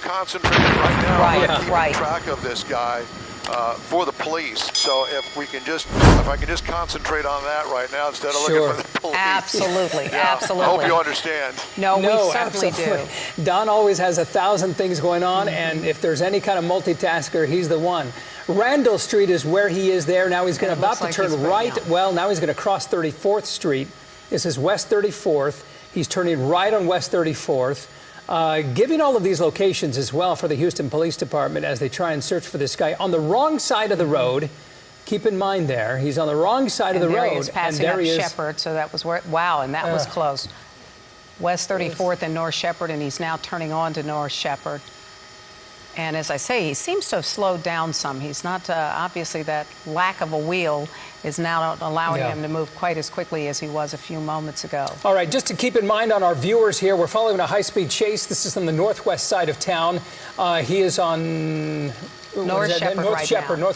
concentrated right now on keeping Right. track of this guy for the police. So if I can just concentrate on that right now instead of looking for the police. Absolutely, Yeah, absolutely. I hope you understand. No, we certainly absolutely. do. Don always has 1,000 things going on, and if there's any kind of multitasker, he's the one. Randall Street is where he is there. Now he's about to turn right. Well, now he's going to cross 34th Street. This is West 34th. He's turning right on West 34th. Giving all of these locations as well for the Houston Police Department as they try and search for this guy on the wrong side of the road. Keep in mind there, he's on the wrong side of the road. He is passing up Shepherd, so that was where, wow, and that was close. West 34th and North Shepherd, and he's now turning on to North Shepherd. And as I say, he seems to have slowed down some. He's not, obviously that lack of a wheel is now not allowing him to move quite as quickly as he was a few moments ago. All right, just to keep in mind on our viewers here, we're following a high-speed chase. This is on the northwest side of town. He is on North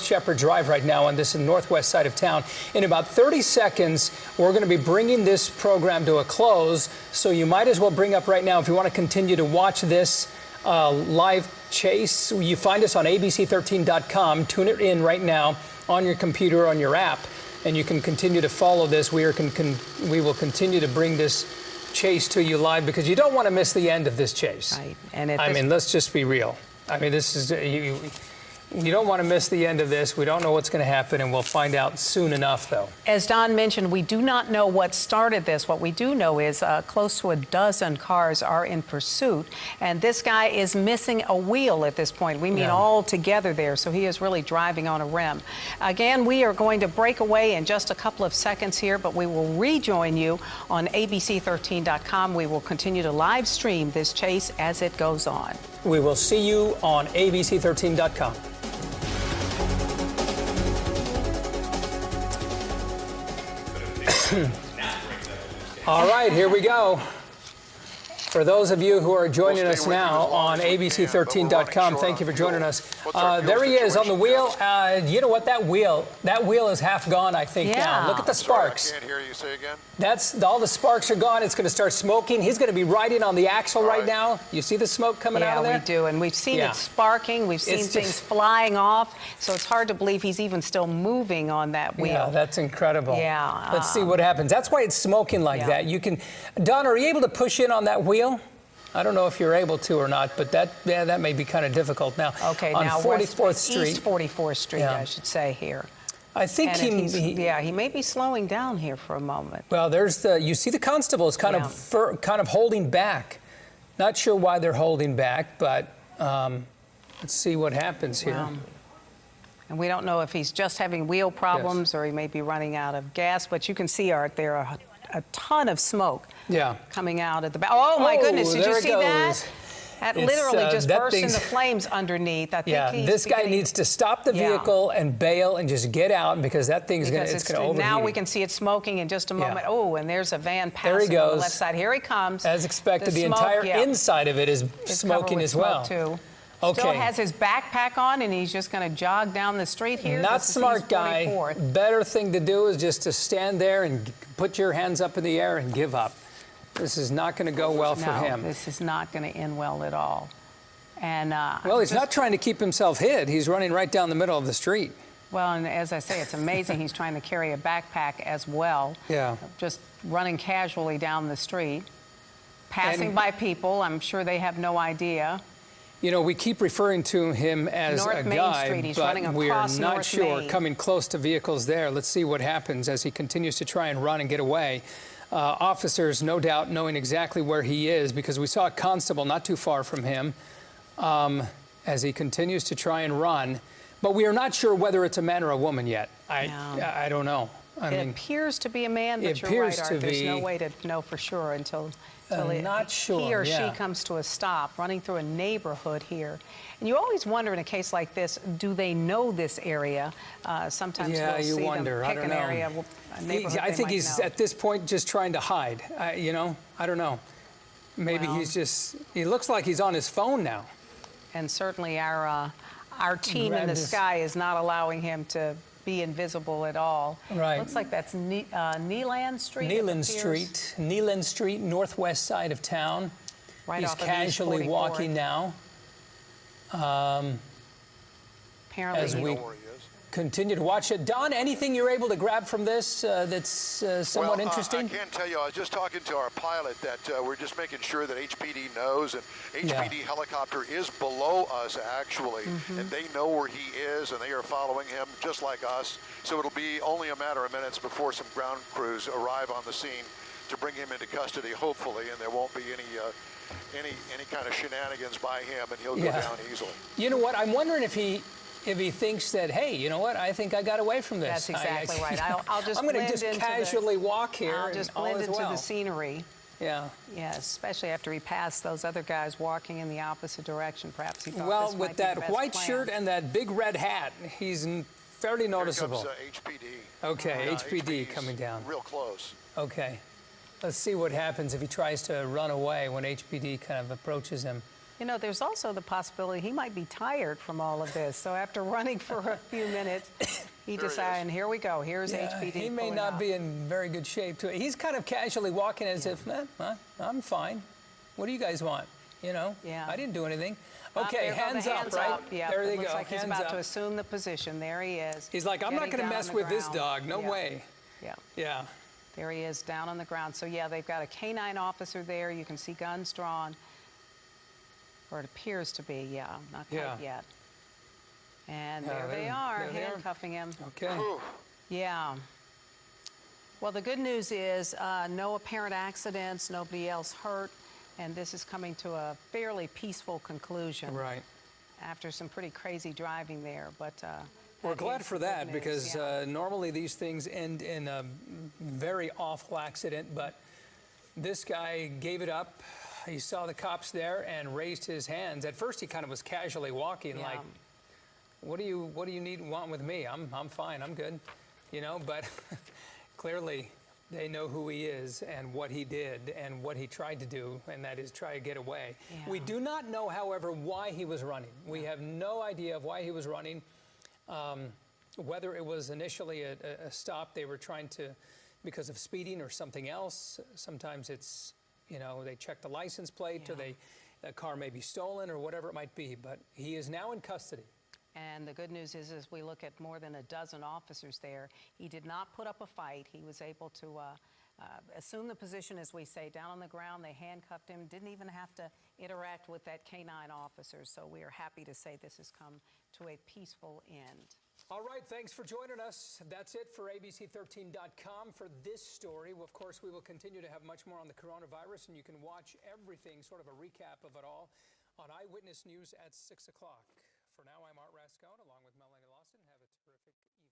Shepherd Drive right now, and this is the northwest side of town. In about 30 seconds, we're going to be bringing this program to a close, so you might as well bring up right now, if you want to continue to watch this live chase, you find us on abc13.com. Tune it in right now on your computer, on your app, and you can continue to follow this. We will continue to bring this chase to you live because you don't want to miss the end of this chase. Right. And I mean, let's just be real. I mean, this is you don't want to miss the end of this. We don't know what's going to happen, and we'll find out soon enough, though. As Don mentioned, we do not know what started this. What we do know is close to a dozen cars are in pursuit, and this guy is missing a wheel at this point. We mean all together there, so he is really driving on a rim. Again, we are going to break away in just a couple of seconds here, but we will rejoin you on abc13.com. We will continue to live stream this chase as it goes on. We will see you on abc13.com. All right, here we go. For those of you who are joining us now on abc13.com, thank you for joining us. There he is on the wheel. You know what? That wheel is half gone, I think, now. Look at the sparks. I can't hear you say again. All the sparks are gone. It's going to start smoking. He's going to be riding on the axle right now. You see the smoke coming out of there? Yeah, we do. And we've seen it sparking. We've seen things flying off. So it's hard to believe he's even still moving on that wheel. Yeah, that's incredible. Yeah. Let's see what happens. That's why it's smoking like that. You can, Don, are you able to push in on that wheel? I don't know if you're able to or not, but that may be kind of difficult now. Okay, on now 44th Street. East 44th Street, I should say here. I think he may be slowing down here for a moment. Well, you see the constable is kind of holding back. Not sure why they're holding back, but let's see what happens here. And we don't know if he's just having wheel problems or he may be running out of gas, but you can see, Art, there are a ton of smoke coming out at the back. Oh, my goodness, did you see that? That literally just burst into flames underneath. I think this guy needs to stop the vehicle and bail and just get out because that thing's going to overheat. Now we can see it smoking in just a moment. Oh, and there's a van passing on the left side. Here he comes. As expected, the entire inside of it is smoking as well. Too. Still has his backpack on, and he's just going to jog down the street here. Not smart guy. Better thing to do is just to stand there and put your hands up in the air and give up. This is not going to go well for him. This is not going to end well at all. And well, he's not trying to keep himself hid. He's running right down the middle of the street. Well, and as I say, it's amazing he's trying to carry a backpack as well. Yeah. Just running casually down the street, passing by people. I'm sure they have no idea. You know, we keep referring to him as a guy, but we are not sure. Coming close to vehicles there. Let's see what happens as he continues to try and run and get away. Officers, no doubt, knowing exactly where he is because we saw a constable not too far from him as he continues to try and run. But we are not sure whether it's a man or a woman yet. I don't know. It appears to be a man, but you're right, Art. There's no way to know for sure until he or she comes to a stop, running through a neighborhood here. And you always wonder in a case like this, do they know this area? Sometimes we'll see them pick an area, a neighborhood I think he's at this point just trying to hide. You know, I don't know. Maybe he looks like he's on his phone now. And certainly our team in the sky is not allowing him to be invisible at all. Right. Looks like that's Neeland Street. Neeland Street, northwest side of town. Right He's off of casually walking now. Apparently, as we Know where he is. continue to watch it. Don, anything you're able to grab from this that's somewhat Well, interesting? I can tell you, I was just talking to our pilot that we're just making sure that HPD knows, and HPD helicopter is below us actually, and they know where he is, and they are following him just like us. So it'll be only a matter of minutes before some ground crews arrive on the scene to bring him into custody, hopefully, and there won't be any kind of shenanigans by him, and he'll go down easily. You know what? I'm wondering if he thinks that, hey, you know what? I think I got away from this. That's exactly right. I'll just I'm going to blend just into casually walk here. I'll just blend into the scenery. Yeah. Yeah, especially after he passed those other guys walking in the opposite direction. Perhaps he thought Well, this might with be the that best white plan. shirt and that big red hat, he's fairly noticeable. Here comes HPD. Okay, Yeah, HPD HPD's coming down. real close. Okay. Let's see what happens if he tries to run away when HPD kind of approaches him. You know, there's also the possibility he might be tired from all of this. So after running for a few minutes, he decided, and here we go. Here's HPD. He may pulling not out. be in very good shape, too. He's kind of casually walking as if, I'm fine. What do you guys want? You know, I didn't do anything. Okay, There go the hands up, right? Yeah, there they it go. looks like he's hands about up. to assume the position. There he is. He's like, I'm not getting going to down mess on the with this ground. dog. No way. Yeah. Yeah. There he is down on the ground. So, yeah, they've got a canine officer there. You can see guns drawn. Or it appears to be, not quite yet. And there they are, handcuffing him. Okay. Whew. Yeah. Well, the good news is no apparent accidents, nobody else hurt, and this is coming to a fairly peaceful conclusion. Right. After some pretty crazy driving there, but We're glad for that news, because normally these things end in a very awful accident, but this guy gave it up. He saw the cops there and raised his hands. At first, he kind of was casually walking, like, "What do you want with me? I'm fine. I'm good," you know. But clearly, they know who he is and what he did and what he tried to do, and that is try to get away. Yeah. We do not know, however, why he was running. We have no idea of why he was running. Whether it was initially a stop they were trying to, because of speeding or something else. Sometimes it's, you know, they check the license plate or the car may be stolen or whatever it might be. But he is now in custody. And the good news is, as we look at more than a dozen officers there, he did not put up a fight. He was able to assume the position, as we say, down on the ground. They handcuffed him, didn't even have to interact with that canine officer. So we are happy to say this has come to a peaceful end. All right, thanks for joining us. That's it for ABC13.com for this story. Well, of course, we will continue to have much more on the coronavirus, and you can watch everything, sort of a recap of it all, on Eyewitness News at 6 o'clock. For now, I'm Art Rascone, along with Melanie Lawson. Have a terrific evening.